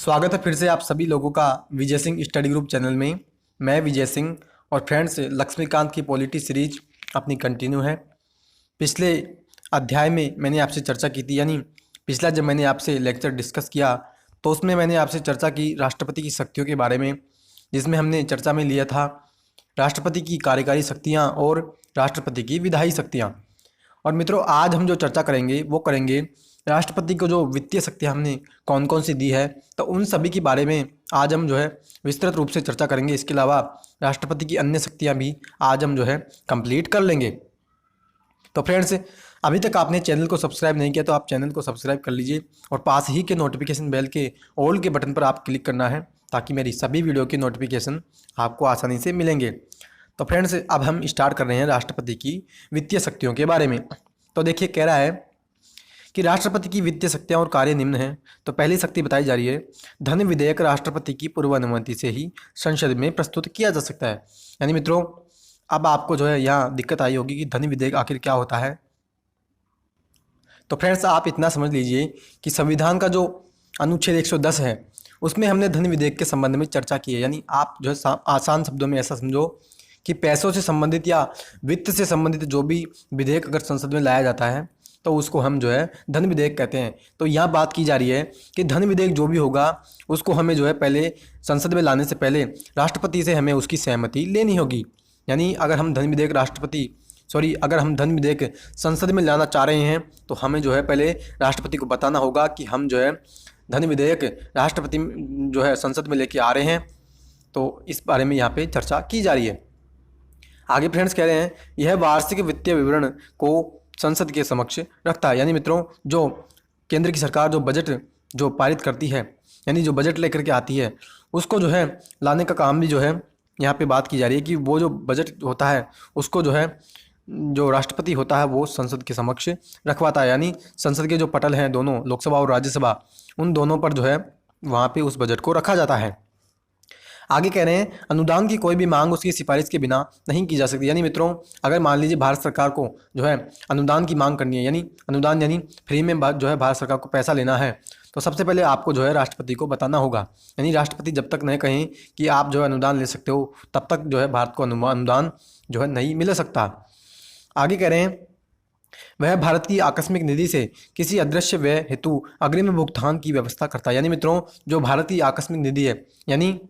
स्वागत है फिर से आप सभी लोगों का Vijay Singh study group channel में। मैं विजय सिंह और फ्रेंड्स लक्ष्मीकांत की पॉलिटी सीरीज अपनी कंटिन्यू है। पिछले अध्याय में मैंने आपसे चर्चा की थी, यानी पिछला जब मैंने आपसे लेक्चर डिस्कस किया तो उसमें मैंने आपसे चर्चा की राष्ट्रपति की शक्तियों के बारे में, जिसमें हमने चर्चा में लिया था राष्ट्रपति की कार्यकारी शक्तियाँ और राष्ट्रपति की विधायी शक्तियाँ। और मित्रों, आज हम जो चर्चा करेंगे वो करेंगे राष्ट्रपति को जो वित्तीय शक्तियाँ हमने कौन कौन सी दी है, तो उन सभी के बारे में आज हम जो है विस्तृत रूप से चर्चा करेंगे। इसके अलावा राष्ट्रपति की अन्य शक्तियाँ भी आज हम जो है कंप्लीट कर लेंगे। तो फ्रेंड्स, अभी तक आपने चैनल को सब्सक्राइब नहीं किया तो आप चैनल को सब्सक्राइब कर लीजिए और पास ही के नोटिफिकेशन बेल के ऑल के बटन पर आप क्लिक करना है ताकि मेरी सभी वीडियो की नोटिफिकेशन आपको आसानी से मिलेंगे। तो फ्रेंड्स, अब हम स्टार्ट कर रहे हैं राष्ट्रपति की वित्तीय शक्तियों के बारे में। तो देखिए, कह रहा है कि राष्ट्रपति की वित्तीय शक्तियां और कार्य निम्न हैं। तो पहली शक्ति बताई जा रही है, धन विधेयक राष्ट्रपति की पूर्व अनुमति से ही संसद में प्रस्तुत किया जा सकता है। यानी मित्रों, अब आपको जो है यहाँ दिक्कत आई होगी कि धन विधेयक आखिर क्या होता है। तो फ्रेंड्स, आप इतना समझ लीजिए कि संविधान का जो अनुच्छेद 110 है उसमें हमने धन विधेयक के संबंध में चर्चा की है। यानी आप जो है आसान शब्दों में ऐसा समझो कि पैसों से संबंधित या वित्त से संबंधित जो भी विधेयक अगर संसद में लाया जाता है तो उसको हम जो है धन विधेयक कहते हैं। तो यहाँ बात की जा रही है कि धन विधेयक जो भी होगा उसको हमें जो है पहले संसद में लाने से पहले राष्ट्रपति से हमें उसकी सहमति लेनी होगी। यानी अगर हम धन विधेयक संसद में लाना चाह रहे हैं तो हमें जो है पहले राष्ट्रपति को बताना होगा कि हम जो है धन विधेयक राष्ट्रपति जो है संसद में लेके आ रहे हैं। तो इस बारे में यहाँ पे चर्चा की जा रही है। आगे फ्रेंड्स कह रहे हैं, यह वार्षिक वित्तीय विवरण को संसद के समक्ष रखता है। यानी मित्रों, जो केंद्र की सरकार जो बजट जो पारित करती है, यानी जो बजट लेकर के आती है, उसको जो है लाने का काम भी जो है यहाँ पे बात की जा रही है कि वो जो बजट होता है उसको जो है जो राष्ट्रपति होता है वो संसद के समक्ष रखवाता है। यानी संसद के जो पटल हैं दोनों, लोकसभा और राज्यसभा, उन दोनों पर जो है वहाँ पे उस बजट को रखा जाता है। आगे कह रहे हैं, अनुदान की कोई भी मांग उसकी सिफारिश के बिना नहीं की जा सकती। यानी मित्रों, अगर मान लीजिए भारत सरकार को जो है अनुदान की मांग करनी है, यानी अनुदान यानी फ्री में जो है भारत सरकार को पैसा लेना है, तो सबसे पहले आपको जो है राष्ट्रपति को बताना होगा। यानी राष्ट्रपति जब तक नहीं कहें कि आप जो है अनुदान ले सकते हो, तब तक जो है भारत को अनुदान जो है नहीं मिल सकता। आगे कह रहे हैं, वह भारत की आकस्मिक निधि से किसी अदृश्य व्यय हेतु अग्रिम भुगतान की व्यवस्था करता है। यानी मित्रों, जो भारत की आकस्मिक निधि है, यानी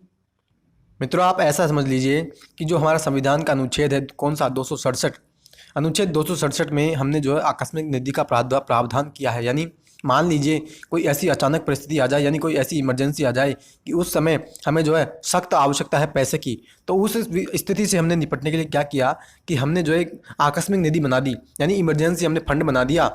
मित्रों आप ऐसा समझ लीजिए कि जो हमारा संविधान का अनुच्छेद है, कौन सा, 267, अनुच्छेद 267 में हमने जो है आकस्मिक निधि का प्रावधान किया है। यानी मान लीजिए कोई ऐसी अचानक परिस्थिति आ जाए, यानी कोई ऐसी इमरजेंसी आ जाए कि उस समय हमें जो है सख्त आवश्यकता है पैसे की, तो उस स्थिति से हमने निपटने के लिए क्या किया कि हमने जो एक आकस्मिक निधि बना दी, यानी इमरजेंसी हमने फंड बना दिया।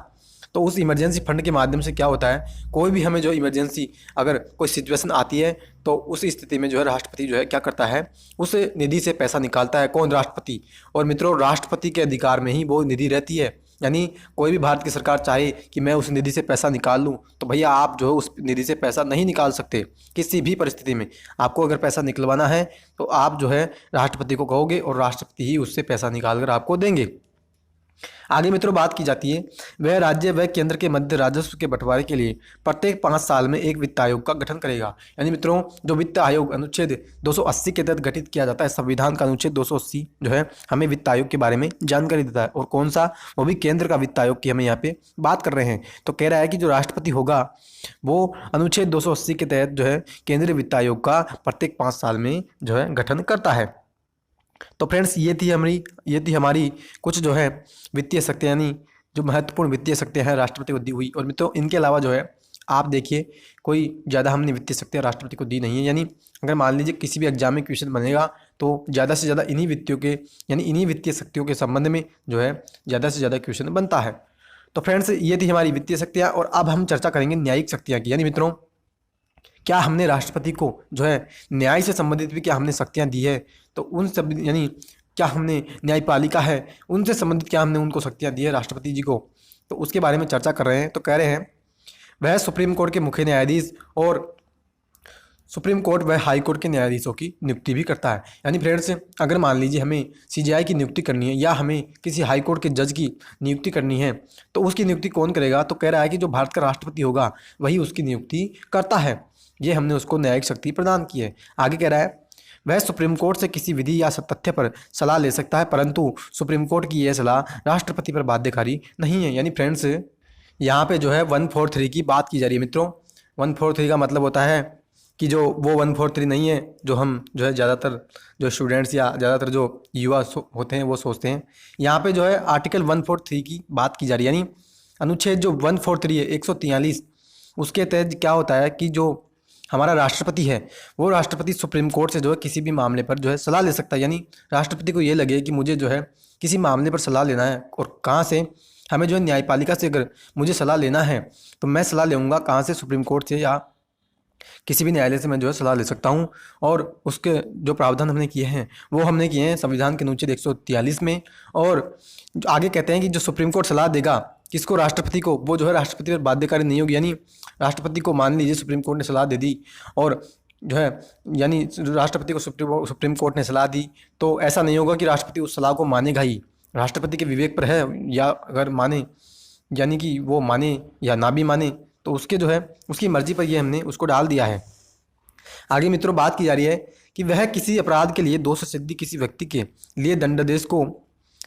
तो उस इमरजेंसी फंड के माध्यम से क्या होता है, कोई भी हमें जो इमरजेंसी अगर कोई सिचुएशन आती है तो उस स्थिति में जो है राष्ट्रपति जो है क्या करता है, उस निधि से पैसा निकालता है। कौन? राष्ट्रपति। और मित्रों, राष्ट्रपति के अधिकार में ही वो निधि रहती है। यानी कोई भी भारत की सरकार चाहे कि मैं उस निधि से पैसा निकाल लूँ, तो भैया आप जो है उस निधि से पैसा नहीं निकाल सकते किसी भी परिस्थिति में। आपको अगर पैसा निकलवाना है तो आप जो है राष्ट्रपति को कहोगे और राष्ट्रपति ही उससे पैसा निकाल कर आपको देंगे। आगे मित्रों बात की जाती है, वह राज्य व केंद्र के मध्य राजस्व के बंटवारे के लिए प्रत्येक 5 साल में एक वित्त आयोग का गठन करेगा। यानी मित्रों, जो वित्त आयोग अनुच्छेद 280 के तहत गठित किया जाता है, संविधान का अनुच्छेद 280 जो है हमें वित्त आयोग के बारे में जानकारी देता है। और कौन सा? वो भी केंद्र का वित्त आयोग की हम यहाँ पे बात कर रहे हैं। तो कह रहा है कि जो राष्ट्रपति होगा वो अनुच्छेद 280 के तहत जो है केंद्रीय वित्त आयोग का प्रत्येक 5 साल में जो है गठन करता है। तो फ्रेंड्स, ये थी हमारी कुछ जो है वित्तीय शक्तियाँ, यानी जो महत्वपूर्ण वित्तीय शक्तियाँ हैं राष्ट्रपति को दी हुई। और मित्रों, इनके अलावा जो है आप देखिए कोई ज़्यादा हमने वित्तीय शक्तियाँ राष्ट्रपति को दी नहीं है। यानी अगर मान लीजिए किसी भी एग्जाम में क्वेश्चन बनेगा तो ज़्यादा से ज़्यादा इन्हीं वित्तीय शक्तियों के संबंध में जो है ज़्यादा से ज़्यादा क्वेश्चन बनता है। तो फ्रेंड्स, ये थी हमारी वित्तीय शक्तियाँ। और अब हम चर्चा करेंगे न्यायिक शक्तियाँ की। यानी मित्रों, क्या हमने राष्ट्रपति को जो है न्याय से संबंधित भी क्या हमने शक्तियाँ दी है, तो उन सब, यानी क्या हमने न्यायपालिका है उनसे संबंधित क्या हमने उनको शक्तियाँ दी है राष्ट्रपति जी को, तो उसके बारे में चर्चा कर रहे हैं। तो कह रहे हैं, वह सुप्रीम कोर्ट के मुख्य न्यायाधीश और सुप्रीम कोर्ट व हाई कोर्ट के न्यायाधीशों की नियुक्ति भी करता है। यानी फ्रेंड्स, अगर मान लीजिए हमें सीजेआई की नियुक्ति करनी है या हमें किसी हाई कोर्ट के जज की नियुक्ति करनी है, तो उसकी नियुक्ति कौन करेगा? तो कह रहा है कि जो भारत का राष्ट्रपति होगा वही उसकी नियुक्ति करता है। ये हमने उसको न्यायिक शक्ति प्रदान की है। आगे कह रहा है वह सुप्रीम कोर्ट से किसी विधि या तथ्य पर सलाह ले सकता है, परंतु सुप्रीम कोर्ट की यह सलाह राष्ट्रपति पर बाध्यकारी नहीं है। यानी फ्रेंड्स यहाँ पे जो है 143 की बात की जा रही है मित्रों। 143 का मतलब होता है कि जो वो 143 नहीं है जो हम जो है ज़्यादातर जो स्टूडेंट्स या ज़्यादातर जो युवा होते हैं वो सोचते हैं। यहाँ पे जो है आर्टिकल 143 की बात की जा रही है, यानी अनुच्छेद जो 143 है 143, उसके तहत क्या होता है कि जो हमारा राष्ट्रपति है वो राष्ट्रपति सुप्रीम कोर्ट से जो है किसी भी मामले पर जो है सलाह ले सकता है। यानी राष्ट्रपति को ये लगे कि मुझे जो है किसी मामले पर सलाह लेना है और कहाँ से हमें जो है न्यायपालिका से अगर मुझे सलाह लेना है तो मैं सलाह लूँगा कहाँ से, सुप्रीम कोर्ट से या किसी भी न्यायालय से मैं जो है सलाह ले सकता हूँ। और उसके जो प्रावधान हमने किए हैं वो हमने किए हैं संविधान के अनुच्छेद 143 में। और आगे कहते हैं कि जो सुप्रीम कोर्ट सलाह देगा किसको, राष्ट्रपति को, वो जो है राष्ट्रपति पर बाध्यकारी नहीं होगी। यानी राष्ट्रपति को मान लीजिए सुप्रीम कोर्ट ने सलाह दे दी और जो है यानी राष्ट्रपति को सुप्रीम कोर्ट ने सलाह दी, तो ऐसा नहीं होगा कि राष्ट्रपति उस सलाह को मानेगा ही। राष्ट्रपति के विवेक पर है, या अगर माने यानी कि वो माने या ना भी माने तो उसके जो है उसकी मर्जी पर ये हमने उसको डाल दिया है। आगे मित्रों बात की जा रही है कि वह किसी अपराध के लिए दोष सिद्धि किसी व्यक्ति के लिए दंडादेश को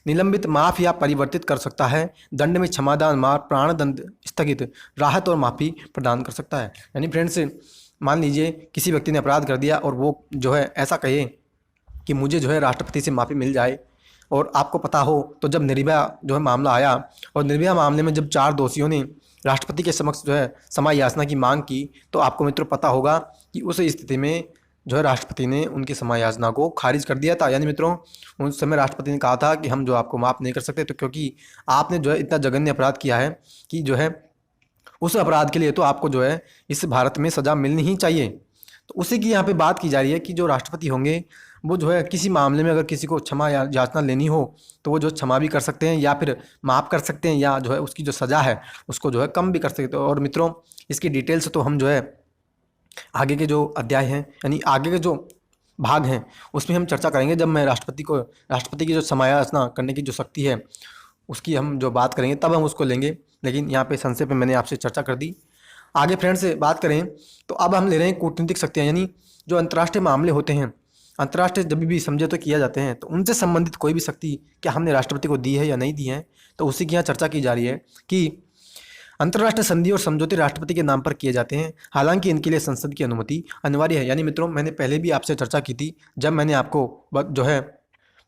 निलंबित, माफ या परिवर्तित कर सकता है। दंड में क्षमादान, माफ, प्राण दंड स्थगित, राहत और माफ़ी प्रदान कर सकता है। यानी फ्रेंड्स मान लीजिए किसी व्यक्ति ने अपराध कर दिया और वो जो है ऐसा कहे कि मुझे जो है राष्ट्रपति से माफ़ी मिल जाए, और आपको पता हो तो जब निर्भया जो है मामला आया और निर्भया मामले में जब 4 दोषियों ने राष्ट्रपति के समक्ष जो है क्षमा याचना की मांग की, तो आपको मित्रों पता होगा कि उस स्थिति में जो है राष्ट्रपति ने उनकी क्षमा याचना को खारिज कर दिया था। यानी मित्रों उस समय राष्ट्रपति ने कहा था कि हम जो आपको माफ़ नहीं कर सकते, तो क्योंकि आपने जो है इतना जघन्य अपराध किया है कि जो है उस अपराध के लिए तो आपको जो है इस भारत में सज़ा मिलनी ही चाहिए। तो उसी की यहाँ पे बात की जा रही है कि जो राष्ट्रपति होंगे वो जो है किसी मामले में अगर किसी को क्षमा याचना लेनी हो तो वो जो क्षमा भी कर सकते हैं या फिर माफ़ कर सकते हैं, या जो है उसकी जो सज़ा है उसको जो है कम भी कर सकते हैं। और मित्रों इसकी डिटेल्स तो हम जो है आगे के जो अध्याय हैं यानी आगे के जो भाग हैं उसमें हम चर्चा करेंगे, जब मैं राष्ट्रपति की जो क्षमा याचना करने की जो शक्ति है उसकी हम जो बात करेंगे तब हम उसको लेंगे। लेकिन यहाँ पे संक्षेप में मैंने आपसे चर्चा कर दी। आगे फ्रेंड्स से बात करें तो अब हम ले रहे हैं कूटनीतिक शक्तियाँ, यानी जो अंतर्राष्ट्रीय मामले होते हैं, अंतर्राष्ट्रीय जब भी समझौते किया जाते हैं तो उनसे संबंधित कोई भी शक्ति क्या हमने राष्ट्रपति को दी है या नहीं दी है, तो उसी की यहाँ चर्चा की जा रही है कि अंतर्राष्ट्रीय संधि और समझौते राष्ट्रपति के नाम पर किए जाते हैं, हालांकि इनके लिए संसद की अनुमति अनिवार्य है। यानी मित्रों मैंने पहले भी आपसे चर्चा की थी जब मैंने आपको जो है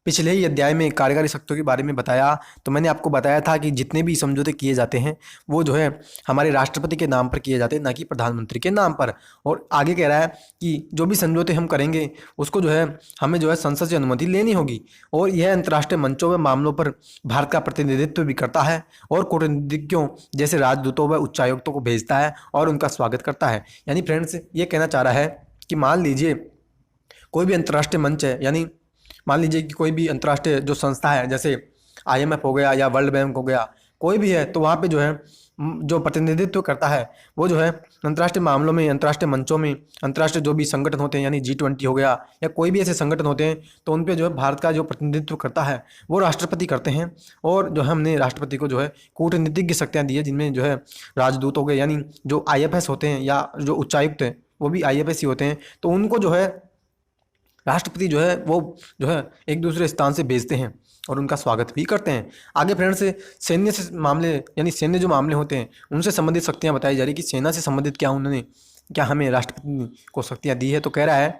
पिछले ही अध्याय में कार्यकारी शक्तियों के बारे में बताया, तो मैंने आपको बताया था कि जितने भी समझौते किए जाते हैं वो जो है हमारे राष्ट्रपति के नाम पर किए जाते हैं, ना कि प्रधानमंत्री के नाम पर। और आगे कह रहा है कि जो भी समझौते हम करेंगे उसको जो है हमें जो है संसद से अनुमति लेनी होगी, और यह अंतर्राष्ट्रीय मंचों व मामलों पर भारत का प्रतिनिधित्व भी करता है और कूटनीतिज्ञों जैसे राजदूतों व उच्चायुक्तों को भेजता है और उनका स्वागत करता है। यानी फ्रेंड्स ये कहना चाह रहा है कि मान लीजिए कोई भी अंतर्राष्ट्रीय मंच है, यानी मान लीजिए कि कोई भी अंतर्राष्ट्रीय जो संस्था है जैसे IMF हो गया या वर्ल्ड बैंक हो गया, कोई भी है, तो वहाँ पे जो है जो प्रतिनिधित्व करता है वो जो है अंतर्राष्ट्रीय मामलों में, अंतर्राष्ट्रीय मंचों में, अंतर्राष्ट्रीय जो भी संगठन होते हैं यानी G20 हो गया या कोई भी ऐसे संगठन होते हैं, तो उन पे जो है भारत का जो प्रतिनिधित्व करता है वो राष्ट्रपति करते हैं। और जो हमने राष्ट्रपति को जो है कूटनीतिज्ञ शक्तियाँ दी है, जिनमें जो है राजदूत हो गए, यानी जो IFS होते हैं या जो उच्चायुक्त हैं वो भी IFS ही होते हैं, तो उनको जो है राष्ट्रपति जो है वो जो है एक दूसरे स्थान से भेजते हैं और उनका स्वागत भी करते हैं। आगे फ्रेंड्स सैन्य से मामले यानी सैन्य जो मामले होते हैं उनसे संबंधित शक्तियां बताई जा रही कि सेना से संबंधित क्या हमें राष्ट्रपति को शक्तियां दी है। तो कह रहा है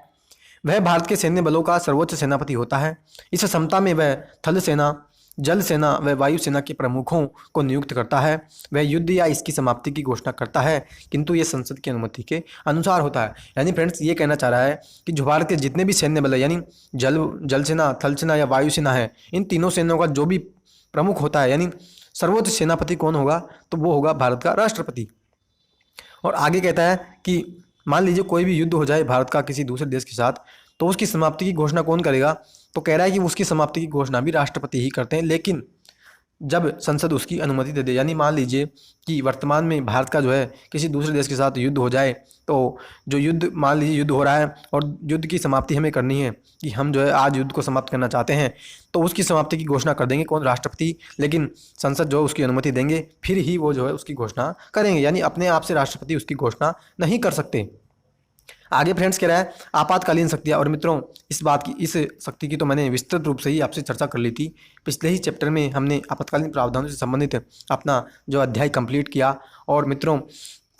वह भारत के सैन्य बलों का सर्वोच्च सेनापति होता है। इस क्षमता में वह थल सेना, जल सेना व वायु सेना के प्रमुखों को नियुक्त करता है। वह युद्ध या इसकी समाप्ति की घोषणा करता है, किंतु ये संसद की अनुमति के अनुसार होता है। यानी फ्रेंड्स ये कहना चाह रहा है कि जो भारत के जितने भी सैन्य बल है, यानी जल सेना, थल सेना या वायु सेना है, इन तीनों सेनाओं का जो भी प्रमुख होता है यानी सर्वोच्च सेनापति कौन होगा, तो वो होगा भारत का राष्ट्रपति। और आगे कहता है कि मान लीजिए कोई भी युद्ध हो जाए भारत का किसी दूसरे देश के साथ, तो उसकी समाप्ति की घोषणा कौन करेगा, तो कह रहा है कि उसकी समाप्ति की घोषणा भी राष्ट्रपति ही करते हैं, लेकिन जब संसद उसकी अनुमति दे दे। यानी मान लीजिए कि वर्तमान में भारत का जो है किसी दूसरे देश के साथ युद्ध हो जाए, तो जो युद्ध मान लीजिए युद्ध हो रहा है और युद्ध की समाप्ति हमें करनी है कि हम जो है आज युद्ध को समाप्त करना चाहते हैं, तो उसकी समाप्ति की घोषणा कर देंगे कौन, राष्ट्रपति। लेकिन संसद जो है उसकी अनुमति देंगे, फिर ही वो जो है उसकी घोषणा करेंगे। यानी अपने आप से राष्ट्रपति उसकी घोषणा नहीं कर सकते। आगे फ्रेंड्स कह रहा है आपातकालीन शक्तियाँ। और मित्रों इस शक्ति की तो मैंने विस्तृत रूप से ही आपसे चर्चा कर ली थी। पिछले ही चैप्टर में हमने आपातकालीन प्रावधानों से संबंधित अपना जो अध्याय कंप्लीट किया। और मित्रों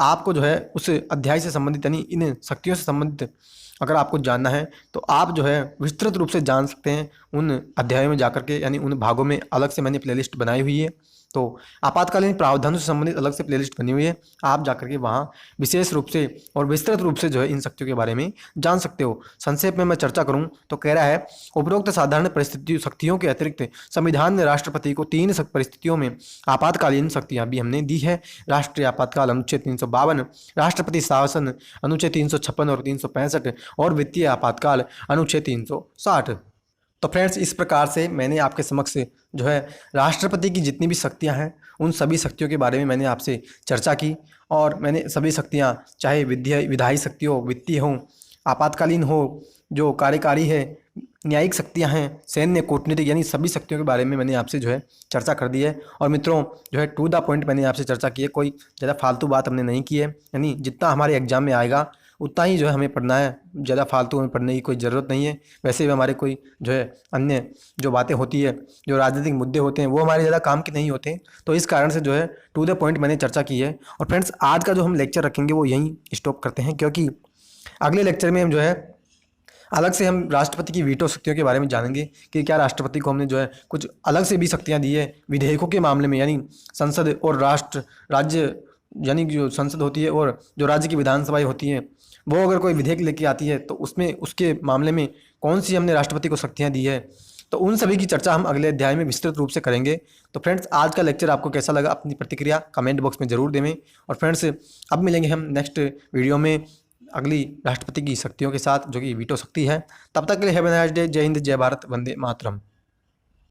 आपको जो है उस अध्याय से संबंधित यानी इन शक्तियों से संबंधित अगर आपको जानना है तो आप जो है विस्तृत रूप से जान सकते हैं उन अध्यायों में जाकर के, यानी उन भागों में अलग से मैंने प्लेलिस्ट बनाई हुई है। तो आपातकालीन प्रावधानों से संबंधित अलग से प्लेलिस्ट बनी हुई है, आप जाकर के वहाँ विशेष रूप से और विस्तृत रूप से जो है इन शक्तियों के बारे में जान सकते हो। संक्षेप में मैं चर्चा करूँ तो कह रहा है उपरोक्त साधारण परिस्थितियों शक्तियों के अतिरिक्त संविधान ने राष्ट्रपति को 3 परिस्थितियों में आपातकालीन शक्तियाँ भी हमने दी है। राष्ट्रीय आपातकाल अनुच्छेद 352, राष्ट्रपति शासन अनुच्छेद 356 और 365 और वित्तीय आपातकाल अनुच्छेद 360। तो फ्रेंड्स इस प्रकार से मैंने आपके समक्ष जो है राष्ट्रपति की जितनी भी शक्तियां हैं उन सभी शक्तियों के बारे में मैंने आपसे चर्चा की। और मैंने सभी शक्तियां चाहे विधायी शक्ति हो, वित्तीय हो, आपातकालीन हो, जो कार्यकारी है, न्यायिक शक्तियां हैं, सैन्य, कूटनीतिक, यानी सभी शक्तियों के बारे में मैंने आपसे जो है चर्चा कर दी है। और मित्रों जो है टू द पॉइंट मैंने आपसे चर्चा की है, कोई ज़्यादा फालतू बात हमने नहीं की है। यानी जितना हमारे एग्जाम में आएगा उतना ही जो है हमें पढ़ना है, ज़्यादा फालतू हमें पढ़ने की कोई ज़रूरत नहीं है। वैसे भी हमारे कोई जो है अन्य जो बातें होती है, जो राजनीतिक मुद्दे होते हैं वो हमारे ज़्यादा काम के नहीं होते। तो इस कारण से जो है टू द पॉइंट मैंने चर्चा की है। और फ्रेंड्स आज का जो हम लेक्चर रखेंगे वो यहीं स्टॉप करते हैं, क्योंकि अगले लेक्चर में हम जो है अलग से हम राष्ट्रपति की वीटो शक्तियों के बारे में जानेंगे कि क्या राष्ट्रपति को हमने जो है कुछ अलग से भी शक्तियाँ दी है विधेयकों के मामले में, यानी संसद और राज्य यानी जो संसद होती है और जो राज्य की विधानसभाएं होती हैं वो अगर कोई विधेयक लेके आती है तो उसमें उसके मामले में कौन सी हमने राष्ट्रपति को शक्तियाँ दी है। तो उन सभी की चर्चा हम अगले अध्याय में विस्तृत रूप से करेंगे। तो फ्रेंड्स आज का लेक्चर आपको कैसा लगा अपनी प्रतिक्रिया कमेंट बॉक्स में ज़रूर देवें। और फ्रेंड्स अब मिलेंगे हम नेक्स्ट वीडियो में अगली राष्ट्रपति की शक्तियों के साथ जो कि वीटो शक्ति है। तब तक के लिए हैव अ नाइस डे। जय हिंद, जय भारत, वंदे मातरम।